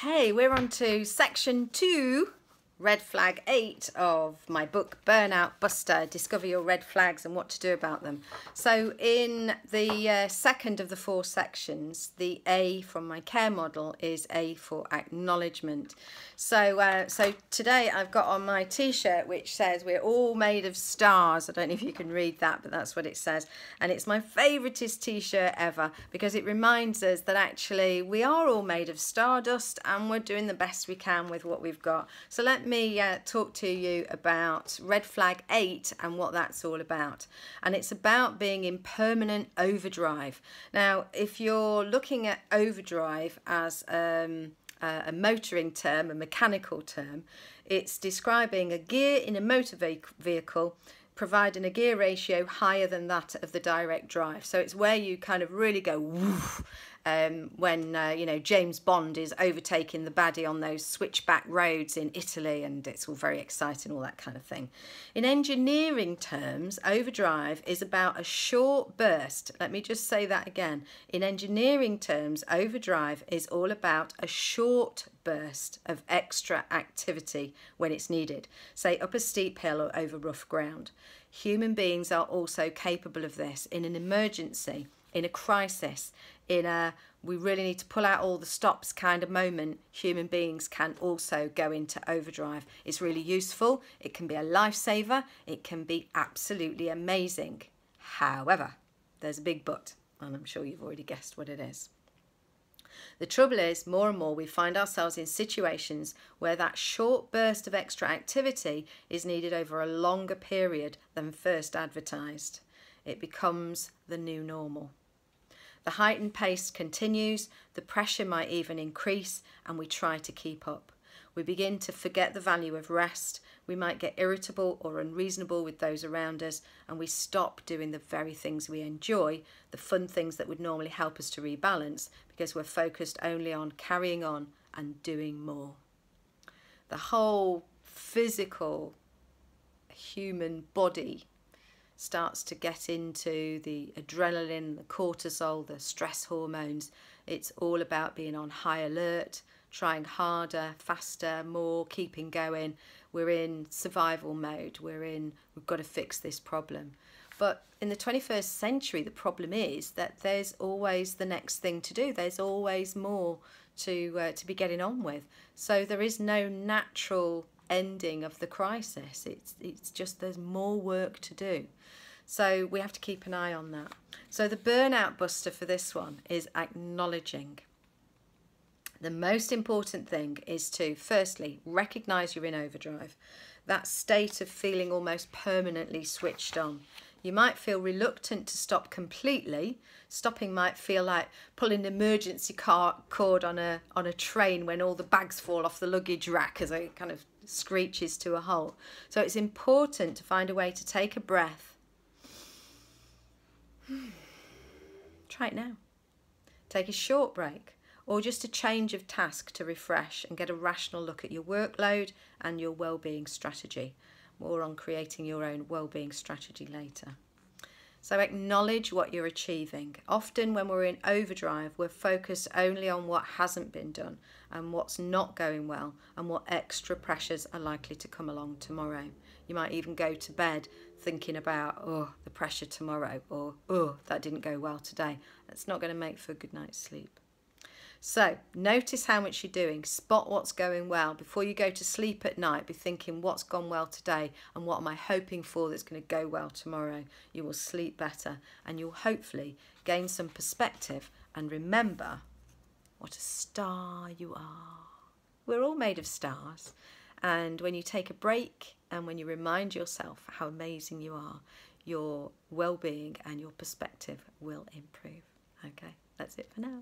Hey, we're on to section 2, red flag 8 of my book Burnout Buster, Discover Your Red Flags and What to Do About Them. So in the second of the 4 sections, the A from my care model is A for acknowledgement. So today I've got on my t-shirt which says we're all made of stars. I don't know if you can read that, but that's what it says. And it's my favouriteest t-shirt ever because it reminds us that actually we are all made of stardust and we're doing the best we can with what we've got. So let me talk to you about red flag 8 and what that's all about. And it's about being in permanent overdrive. Now, if you're looking at overdrive as a motoring term, a mechanical term, it's describing a gear in a motor vehicle providing a gear ratio higher than that of the direct drive. So it's where you kind of really go woof, when you know, James Bond is overtaking the baddie on those switchback roads in Italy, and it's all very exciting, all that kind of thing. In engineering terms, overdrive is about a short burst. Let me just say that again. In engineering terms, overdrive is all about a short burst of extra activity when it's needed, say up a steep hill or over rough ground. Human beings are also capable of this in an emergency, in a crisis, in a we really need to pull out all the stops kind of moment. Human beings can also go into overdrive. It's really useful. It can be a lifesaver. It can be absolutely amazing. However, there's a big but, and I'm sure you've already guessed what it is. The trouble is, more and more we find ourselves in situations where that short burst of extra activity is needed over a longer period than first advertised. It becomes the new normal. The heightened pace continues, the pressure might even increase, and we try to keep up. We begin to forget the value of rest. We might get irritable or unreasonable with those around us, and we stop doing the very things we enjoy, the fun things that would normally help us to rebalance, because we're focused only on carrying on and doing more. The whole physical human body starts to get into the adrenaline, the cortisol, the stress hormones. It's all about being on high alert, trying harder, faster, more, keeping going. We're in survival mode. We've got to fix this problem. But in the 21st century, the problem is that there's always the next thing to do. There's always more to be getting on with. So there is no natural ending of the crisis. It's just there's more work to do. So we have to keep an eye on that. So the burnout buster for this one is acknowledging. The most important thing is to, firstly, recognise you're in overdrive. That state of feeling almost permanently switched on. You might feel reluctant to stop completely. Stopping might feel like pulling an emergency cord on a train when all the bags fall off the luggage rack as it kind of screeches to a halt. So it's important to find a way to take a breath. Try it now. Take a short break or just a change of task to refresh and get a rational look at your workload and your well-being strategy. More on creating your own well-being strategy later. So acknowledge what you're achieving. Often when we're in overdrive, we're focused only on what hasn't been done and what's not going well and what extra pressures are likely to come along tomorrow. You might even go to bed thinking about, oh, the pressure tomorrow, or, oh, that didn't go well today. That's not going to make for a good night's sleep. So notice how much you're doing. Spot what's going well. Before you go to sleep at night, be thinking what's gone well today and what am I hoping for that's going to go well tomorrow. You will sleep better and you'll hopefully gain some perspective and remember what a star you are. We're all made of stars. And when you take a break and when you remind yourself how amazing you are, your well-being and your perspective will improve. Okay, that's it for now.